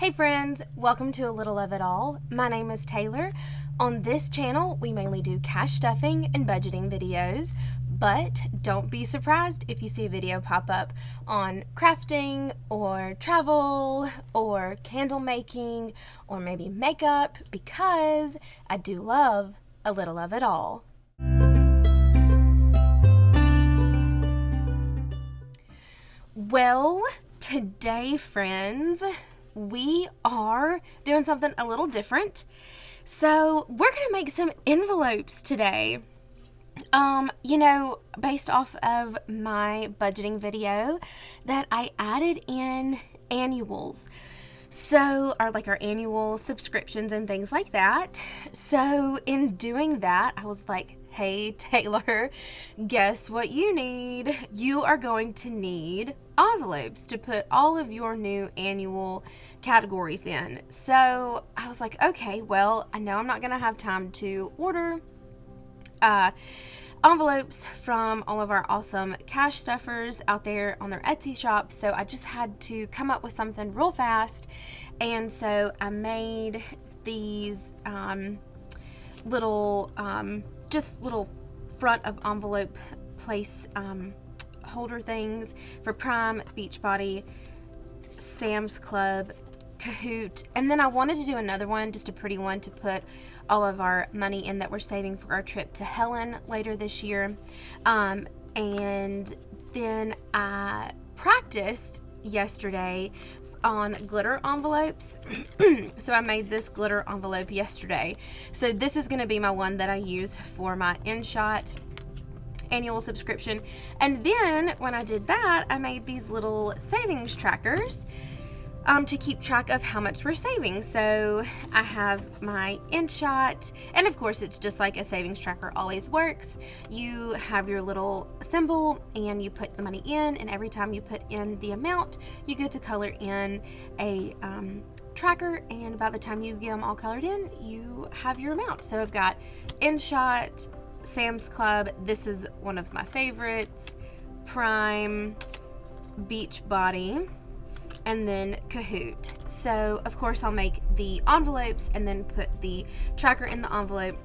Hey friends, welcome to A Little of It All. My name is Taylor. On this channel, we mainly do cash stuffing and budgeting videos, but don't be surprised if you see a video pop up on crafting or travel or candle making or maybe makeup, because I do love a little of it all. Well, today, friends, we are doing something a little different. So we're going to make some envelopes today. Based off of my budgeting video that I added in annuals. So, our annual subscriptions and things like that. So, in doing that, I was like, hey, Taylor, guess what you need? You are going to need envelopes to put all of your new annual categories in. So, I was like, okay, well, I know I'm not going to have time to order envelopes from all of our awesome cash stuffers out there on their Etsy shop, so I just had to come up with something real fast. And so I made these little front of envelope place holder things for Prime, Beachbody, Sam's Club, Kahoot, and then I wanted to do another one, just a pretty one, to put all of our money in that we're saving for our trip to Helen later this year. And then I practiced yesterday on glitter envelopes. So I made this glitter envelope yesterday. So this is going to be my one that I use for my InShot annual subscription. And then when I did that, I made these little savings trackers to keep track of how much we're saving. So I have my InShot, and of course it's just like a savings tracker always works. You have your little symbol and you put the money in, and every time you put in the amount, you get to color in a tracker, and by the time you get them all colored in, you have your amount. So I've got InShot, Sam's Club, this is one of my favorites, Prime, Beachbody, and then Kahoot. So of course I'll make the envelopes and then put the tracker in the envelope,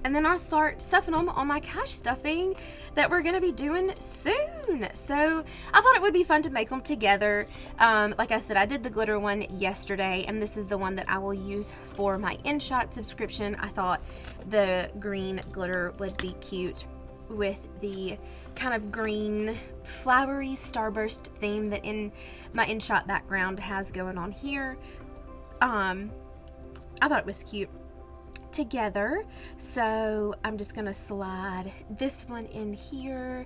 and then I'll start stuffing them on my cash stuffing that we're gonna be doing soon. So I thought it would be fun to make them together. Like I said, I did the glitter one yesterday, and this is the one that I will use for my InShot subscription. I thought the green glitter would be cute with the kind of green flowery starburst theme that in my InShot background has going on here. I thought it was cute together, so I'm just gonna slide this one in here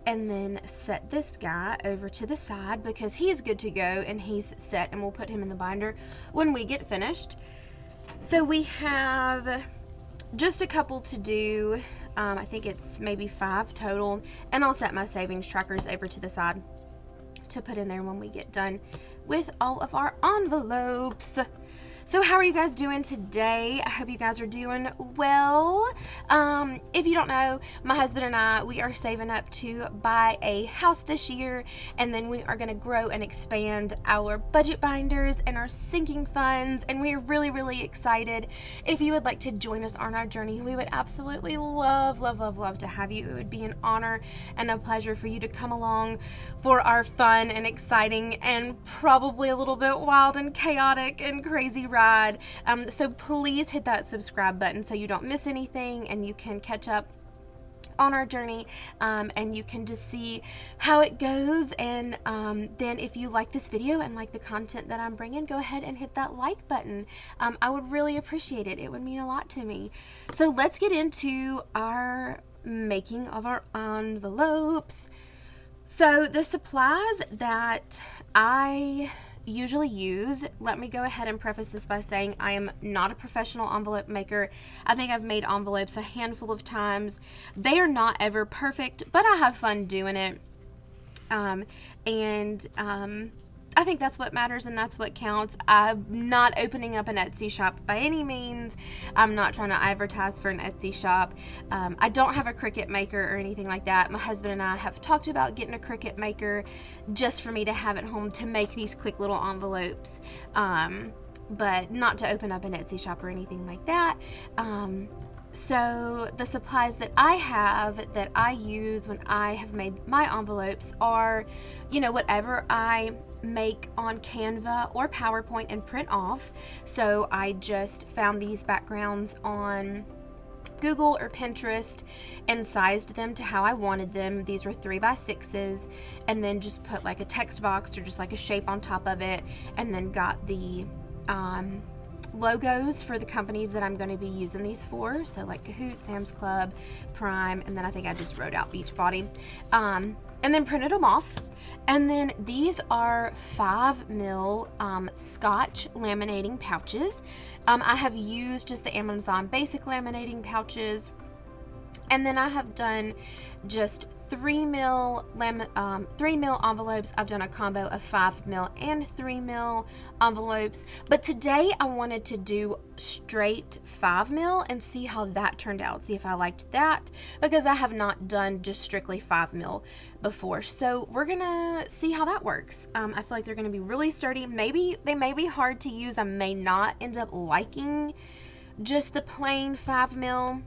and then set this guy over to the side because he's good to go and he's set, and we'll put him in the binder when we get finished. So we have just a couple to do. I think it's maybe 5 total, and I'll set my savings trackers over to the side to put in there when we get done with all of our envelopes. So how are you guys doing today? I hope you guys are doing well. If you don't know, my husband and I, we are saving up to buy a house this year, and then we are going to grow and expand our budget binders and our sinking funds, and we are really, really excited. If you would like to join us on our journey, we would absolutely love to have you. It would be an honor and a pleasure for you to come along for our fun and exciting and probably a little bit wild and chaotic and crazy ride. So please hit that subscribe button so you don't miss anything, and you can catch up on our journey, and you can just see how it goes. And then if you like this video and like the content that I'm bringing, go ahead and hit that like button. I would really appreciate it. It would mean a lot to me. So let's get into our making of our envelopes. So the supplies that I usually use, let me go ahead and preface this by saying I am not a professional envelope maker. I think I've made envelopes a handful of times. They are not ever perfect, but I have fun doing it. I think that's what matters and that's what counts. I'm not opening up an Etsy shop by any means. I'm not trying to advertise for an Etsy shop. I don't have a Cricut maker or anything like that. My husband and I have talked about getting a Cricut maker just for me to have at home to make these quick little envelopes, but not to open up an Etsy shop or anything like that. So the supplies that I have that I use when I have made my envelopes are, whatever I make on Canva or PowerPoint and print off. So I just found these backgrounds on Google or Pinterest and sized them to how I wanted them. These were 3x6s, and then just put like a text box or just like a shape on top of it, and then got the logos for the companies that I'm going to be using these for, so like Kahoot, Sam's Club, Prime, and then I think I just wrote out Beachbody, and then printed them off. And then these are 5mm Scotch laminating pouches. I have used just the Amazon basic laminating pouches, and then I have done just 3mm envelopes. I've done a combo of 5mm and 3mm envelopes, but today I wanted to do straight 5mm and see how that turned out, see if I liked that, because I have not done just strictly 5mm before. So we're gonna see how that works. I feel like they're gonna be really sturdy. Maybe they may be hard to use. I may not end up liking just the plain 5mm.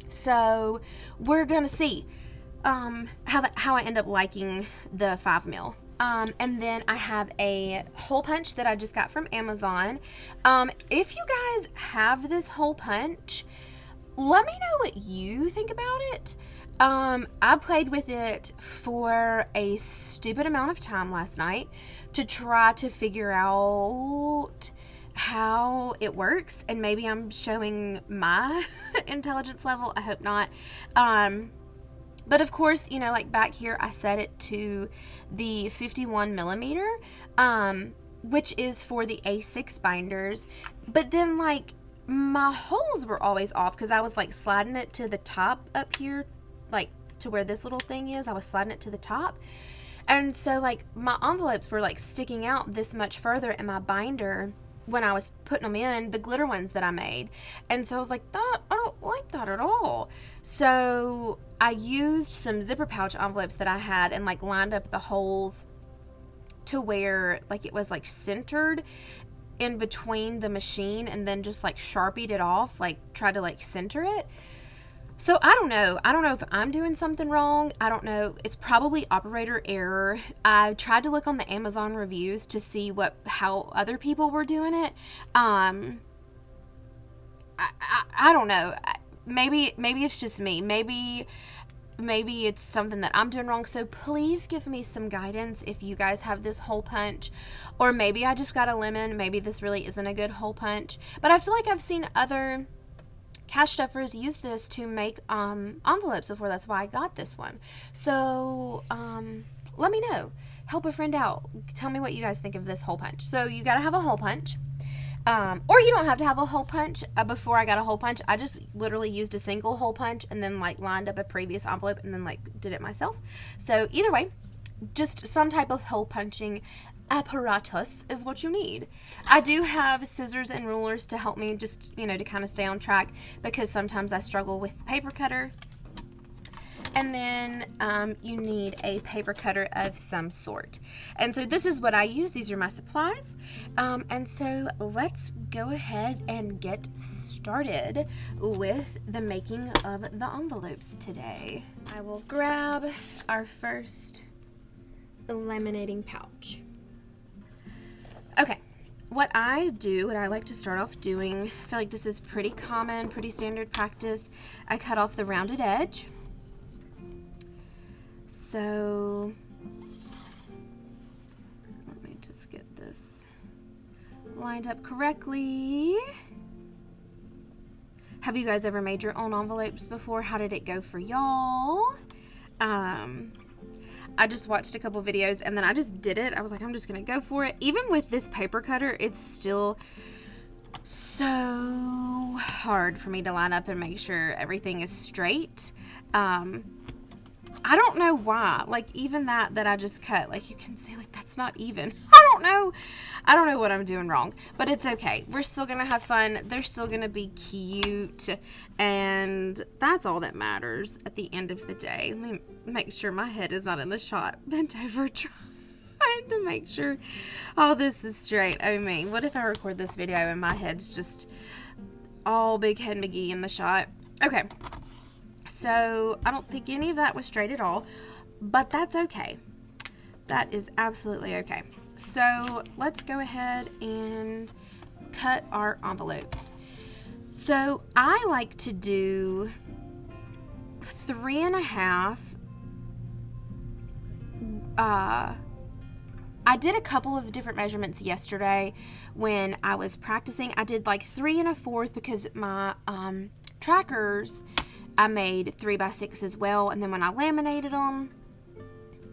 So we're gonna see how I end up liking the 5mm. And then I have a hole punch that I just got from Amazon. If you guys have this hole punch, let me know what you think about it. I played with it for a stupid amount of time last night to try to figure out how it works, and maybe I'm showing my intelligence level. I hope not. But of course, like back here, I set it to the 51mm, which is for the A6 binders. But then, like, my holes were always off because I was, like, sliding it to the top up here, like, to where this little thing is. I was sliding it to the top. And so, like, my envelopes were, like, sticking out this much further in my binder when I was putting them in, the glitter ones that I made. And so I was like, I don't like that at all. So I used some zipper pouch envelopes that I had and like lined up the holes to where like it was like centered in between the machine, and then just like Sharpied it off, like tried to like center it. So I don't know if I'm doing something wrong. I don't know. It's probably operator error. I tried to look on the Amazon reviews to see how other people were doing it. I don't know. Maybe it's just me. Maybe it's something that I'm doing wrong. So please give me some guidance if you guys have this hole punch, or maybe I just got a lemon. Maybe this really isn't a good hole punch. But I feel like I've seen other cash stuffers use this to make envelopes before. That's why I got this one. So let me know. Help a friend out. Tell me what you guys think of this hole punch. So you got to have a hole punch. Or you don't have to have a hole punch. Before I got a hole punch, I just literally used a single hole punch and then like lined up a previous envelope and then like did it myself. So either way, just some type of hole punching apparatus is what you need. I do have scissors and rulers to help me just, to kind of stay on track, because sometimes I struggle with the paper cutter. And then you need a paper cutter of some sort. And so this is what I use. These are my supplies. And so let's go ahead and get started with the making of the envelopes today. I will grab our first laminating pouch. Okay, what I like to start off doing, I feel like this is pretty common, pretty standard practice. I cut off the rounded edge. So let me just get this lined up correctly. Have you guys ever made your own envelopes before? How did it go for y'all? I just watched a couple videos and then I just did it. I was like, I'm just going to go for it. Even with this paper cutter, it's still so hard for me to line up and make sure everything is straight. I don't know why. Like, even that I just cut, like, you can see, like, that's not even. I I don't know what I'm doing wrong, but it's okay. We're still gonna have fun. They're still gonna be cute, and that's all that matters at the end of the day. Let me make sure my head is not in the shot. Bent over trying to make sure all this is straight. Oh me, what if I record this video and my head's just all Big Head McGee in the shot? Okay, so I don't think any of that was straight at all, but that's okay. That is absolutely okay. So let's go ahead and cut our envelopes. So I like to do 3.5. I did a couple of different measurements yesterday when I was practicing. I did like 3 1/4 because my trackers, I made 3x6 as well. And then when I laminated them,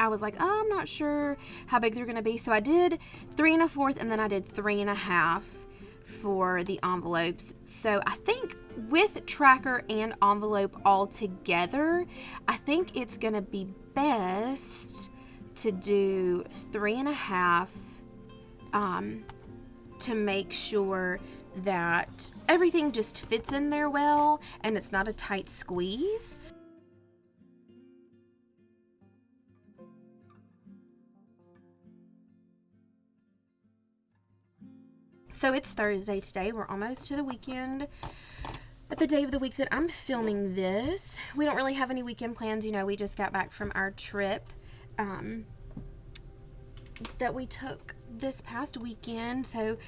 I was like, oh, I'm not sure how big they're going to be. So I did 3 1/4 and then I did 3.5 for the envelopes. So I think with tracker and envelope all together, I think it's going to be best to do 3.5 to make sure that everything just fits in there well and it's not a tight squeeze. So it's Thursday today. We're almost to the weekend. At the day of the week that I'm filming this, we don't really have any weekend plans. You know, we just got back from our trip that we took this past weekend. So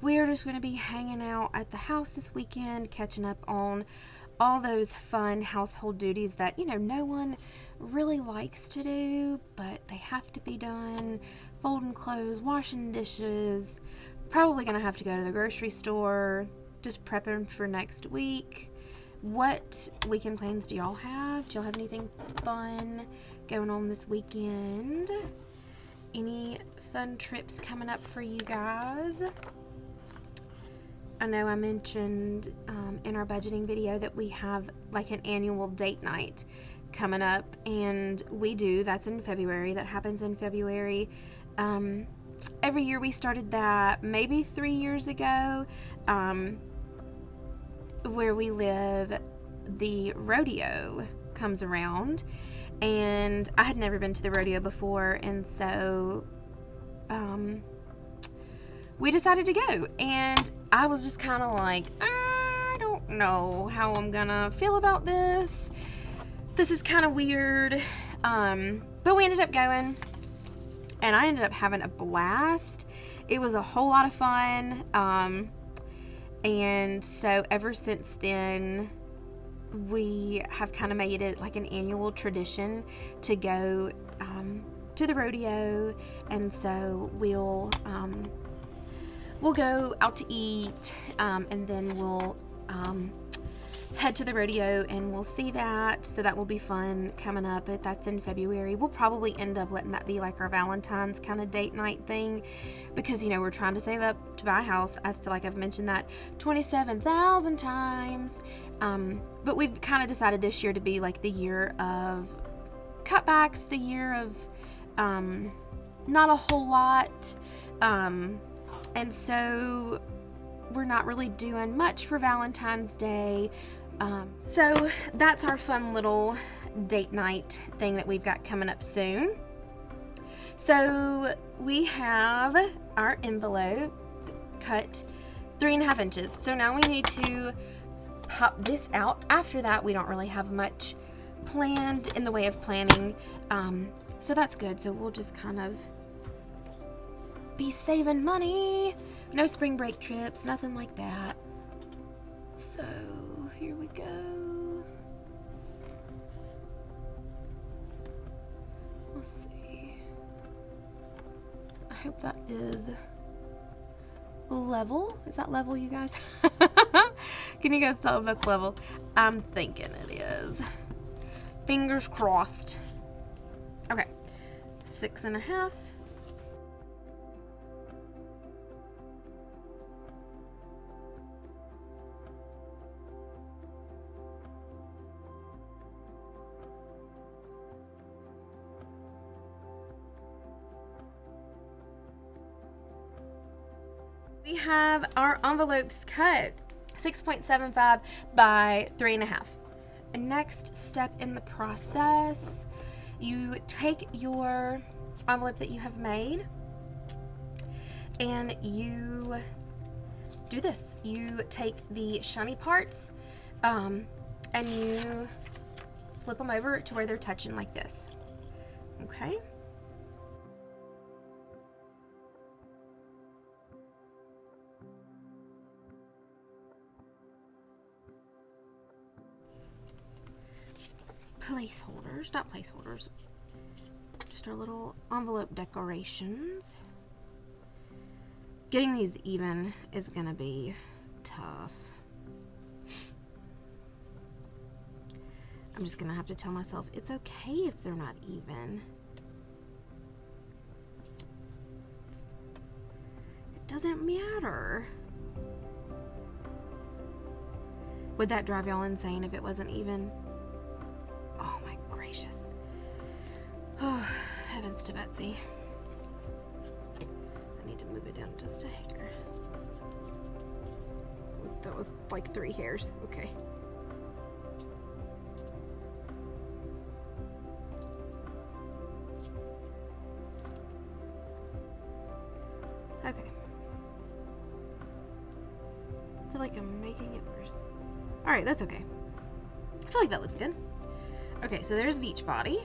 we're just going to be hanging out at the house this weekend, catching up on all those fun household duties that, you know, no one really likes to do, but they have to be done. Folding clothes, washing dishes. Probably going to have to go to the grocery store, just prepping for next week. What weekend plans do y'all have? Do y'all have anything fun going on this weekend? Any fun trips coming up for you guys? I know I mentioned in our budgeting video that we have like an annual date night coming up, and we do. That's in February. That happens in February. Every year we started that maybe 3 years ago. Where we live, the rodeo comes around, and I had never been to the rodeo before, and so we decided to go, and I was just kind of like, I don't know how I'm gonna feel about this. This is kind of weird, but we ended up going, and I ended up having a blast. It was a whole lot of fun, and so ever since then, we have kind of made it like an annual tradition to go to the rodeo, and so we'll go out to eat, and then we'll head to the rodeo and we'll see that. So that will be fun coming up. That's in February. We'll probably end up letting that be like our Valentine's kind of date night thing, because, you know, we're trying to save up to buy a house. I feel like I've mentioned that 27,000 times. But we've kind of decided this year to be like the year of cutbacks, the year of not a whole lot. And so we're not really doing much for Valentine's Day. So that's our fun little date night thing that we've got coming up soon. So we have our envelope cut 3.5 inches. So now we need to pop this out. After that, we don't really have much planned in the way of planning. So that's good. So we'll just kind of be saving money. No spring break trips, nothing like that. So here we go. Let's see. I hope that is level. Is that level, you guys? Can you guys tell if that's level? I'm thinking it is. Fingers crossed. Okay. 6.5. We have our envelopes cut 6.75 by 3.5. And next step in the process, you take your envelope that you have made and you do this. You take the shiny parts and you flip them over to where they're touching like this. Okay? Placeholders, not placeholders, just our little envelope decorations. Getting these even is gonna be tough. I'm just gonna have to tell myself it's okay if they're not even. It doesn't matter. Would that drive y'all insane if it wasn't even? Oh my gracious. Oh, heavens to Betsy. I need to move it down just a hair. That was like 3 hairs. Okay. Okay. I feel like I'm making it worse. Alright, that's okay. I feel like that looks good. Okay, so there's Beachbody.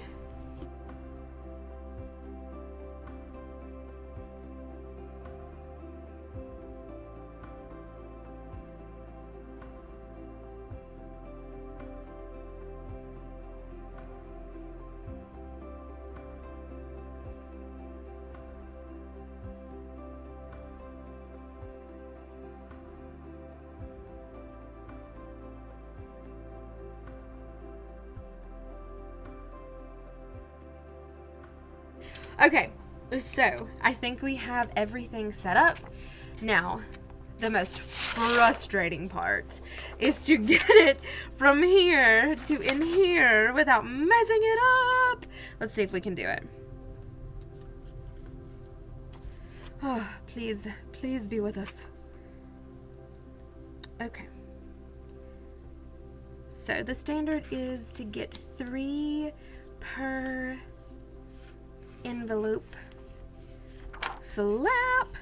Okay, so I think we have everything set up. Now, the most frustrating part is to get it from here to in here without messing it up. Let's see if we can do it. Oh, please be with us. Okay. So the standard is to get 3 per envelope flap.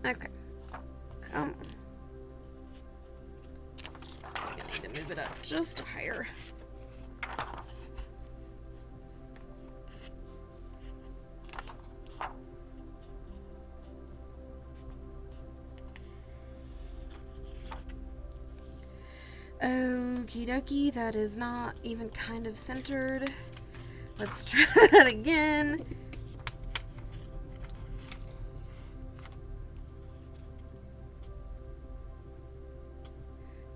Okay, come on. I think I need to move it up just higher. Okie dokie, that is not even kind of centered. Let's try that again.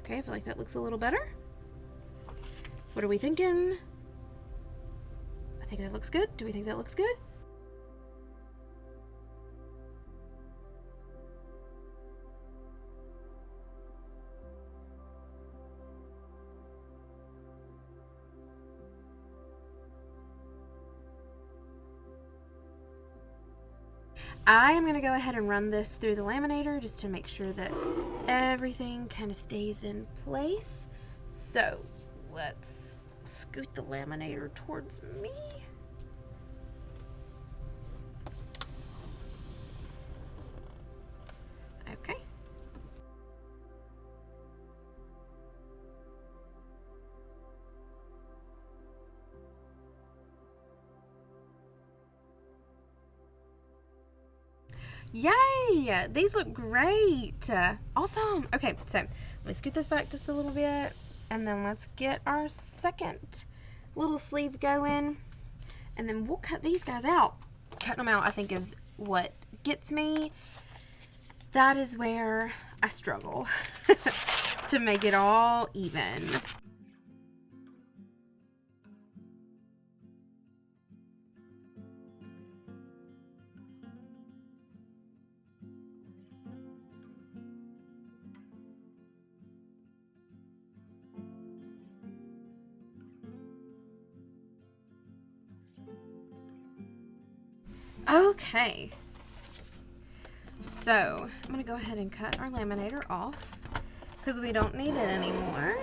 Okay, I feel like that looks a little better. What are we thinking? I think that looks good. Do we think that looks good? I am going to go ahead and run this through the laminator just to make sure that everything kind of stays in place. So let's scoot the laminator towards me. Okay. Yay! These look great. Awesome. Okay, so let's scoot this back just a little bit, and then let's get our second little sleeve going, and then we'll cut these guys out. Cutting them out, I think, is what gets me. That is where I struggle to make it all even. Okay. So, I'm going to go ahead and cut our laminator off because we don't need it anymore.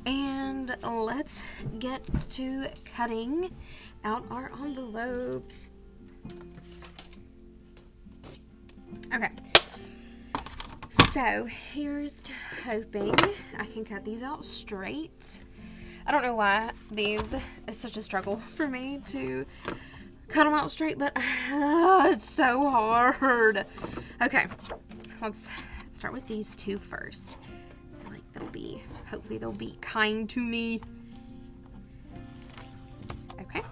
And let's get to cutting out our envelopes. Okay. So, here's to hoping I can cut these out straight. I don't know why these is such a struggle for me to cut them out straight, but it's so hard. Okay, let's start with these two first. I feel like hopefully they'll be kind to me. Okay.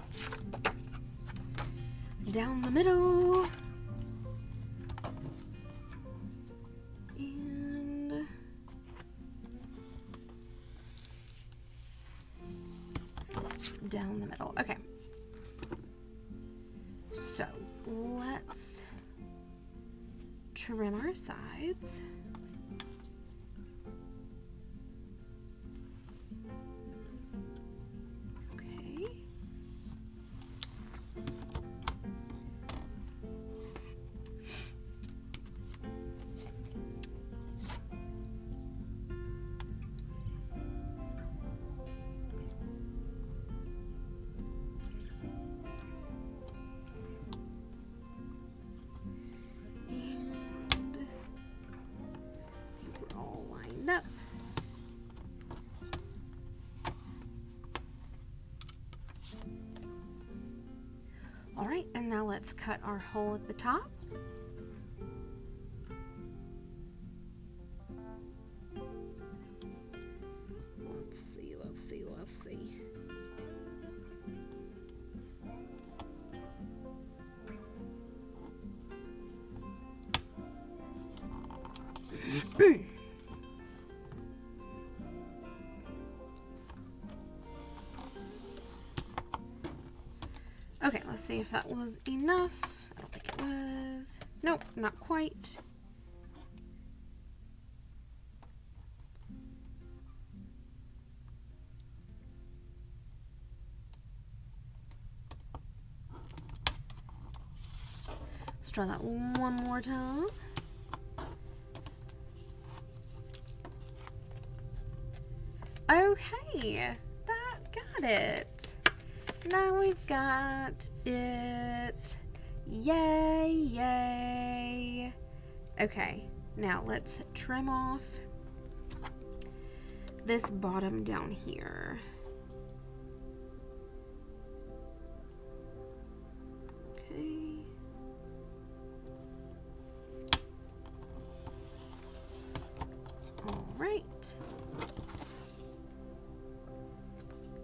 Down the middle. And down the middle. Okay. So let's trim our sides. Okay. Up. All right, and now let's cut our hole at the top. Let's see. Okay, let's see if that was enough. I don't think it was. Nope, not quite. Let's try that one more time. Okay, that got it. Now we've got it. Yay. Okay, now let's trim off this bottom down here. Okay. All right.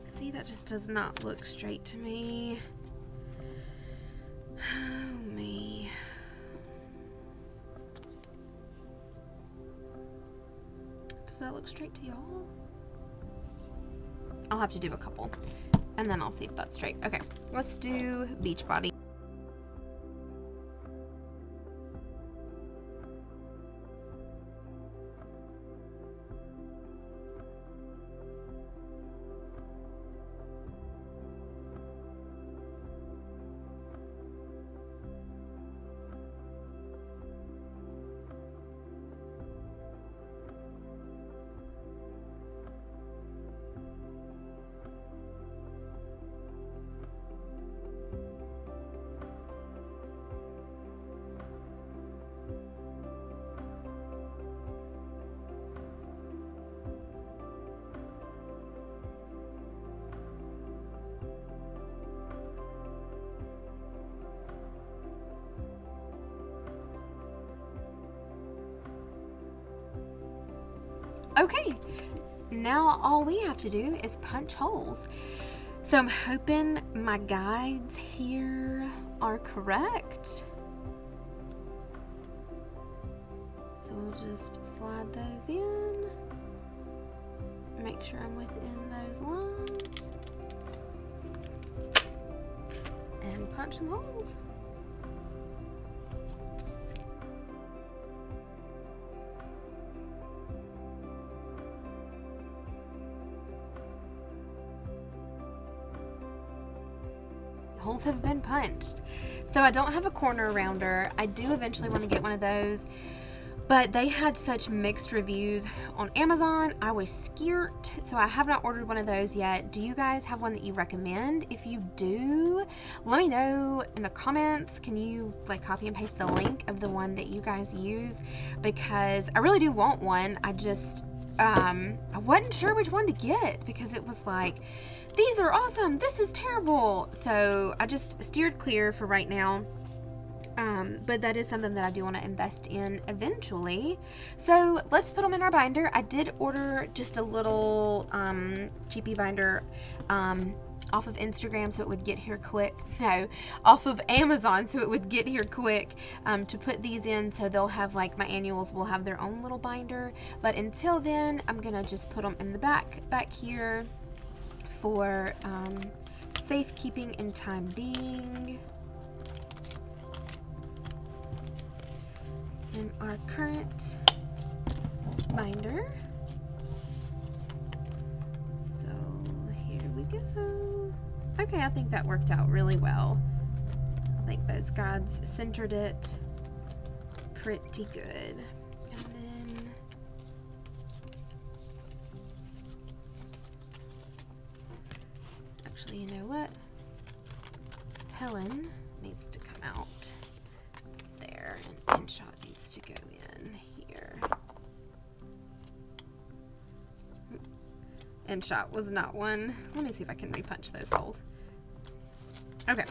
See, that just does not look straight to me. Oh, me. Does that look straight to y'all? I'll have to do a couple, and then I'll see if that's straight. Okay, let's do Beachbody. Okay, now all we have to do is punch holes. So I'm hoping my guides here are correct. So we'll just slide those in. Make sure I'm within those lines. And punch some holes. holes have been punched. So I don't have a corner rounder. I do eventually want to get one of those, but they had such mixed reviews on Amazon. I was scared, so I have not ordered one of those yet. Do you guys have one that you recommend? If you do, let me know in the comments. Can you like copy and paste the link of the one that you guys use? Because I really do want one. I just, I wasn't sure which one to get because it was like, these are awesome, this is terrible. So I just steered clear for right now. But that is something that I do want to invest in eventually. So let's put them in our binder. I did order just a little cheapy binder off of Instagram so it would get here quick. No, off of Amazon so it would get here quick to put these in. So they'll have, like, my annuals will have their own little binder. But until then, I'm going to just put them in the back here for safekeeping in time being. In our current binder. So here we go. Okay, I think that worked out really well. I think those guides centered it pretty good. And then actually, you know what? Helen needs to come out there, and InShot needs to go in here. InShot was not one. Let me see if I can repunch those holes. Okay.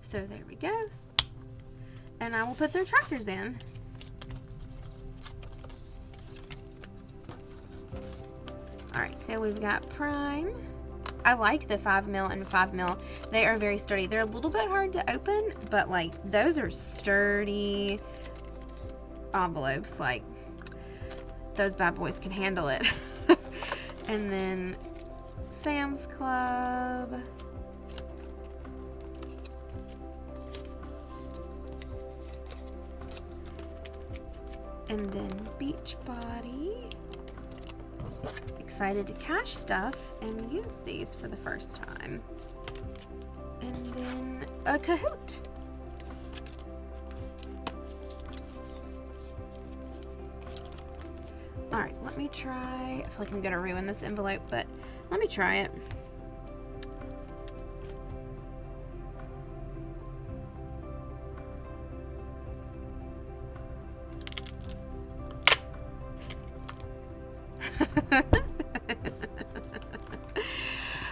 So there we go. And I will put their trackers in. Alright, so we've got Prime. I like the 5mm and 5mm. They are very sturdy. They're a little bit hard to open, but like those are sturdy envelopes. Like those bad boys can handle it. And then Sam's Club. And then Beachbody. Excited to cash stuff and use these for the first time. And then a Kahoot. Alright, let me try. I feel like I'm gonna ruin this envelope, but let me try it.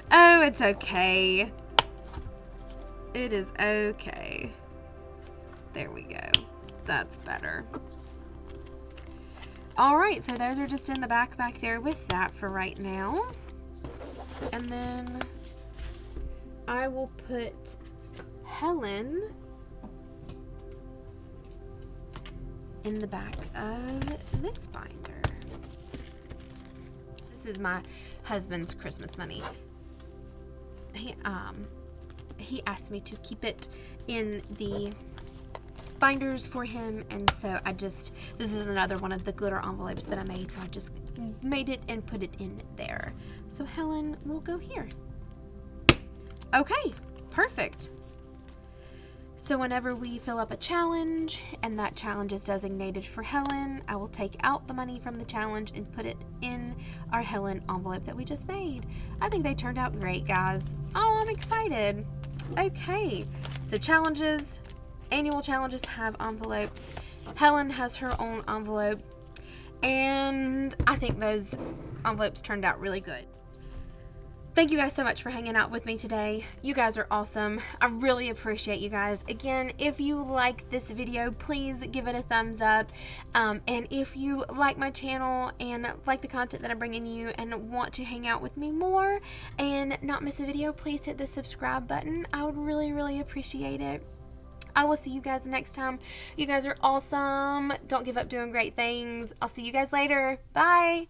Oh, it's okay. It is okay. There we go. That's better. Alright, so those are just in the back there with that for right now. And then I will put Helen in the back of this binder. This is my husband's Christmas money. He asked me to keep it in the binders for him, and so this is another one of the glitter envelopes that I made, so I just made it and put it in there. So Helen will go here. Okay, perfect. So whenever we fill up a challenge and that challenge is designated for Helen, I will take out the money from the challenge and put it in our Helen envelope that we just made. I think they turned out great, guys. Oh, I'm excited. Okay, so challenges, annual challenges have envelopes. Helen has her own envelope, and I think those envelopes turned out really good. Thank you guys so much for hanging out with me today. You guys are awesome. I really appreciate you guys. Again, if you like this video, please give it a thumbs up. And if you like my channel and like the content that I'm bringing you and want to hang out with me more and not miss a video, please hit the subscribe button. I would really, really appreciate it. I will see you guys next time. You guys are awesome. Don't give up doing great things. I'll see you guys later. Bye.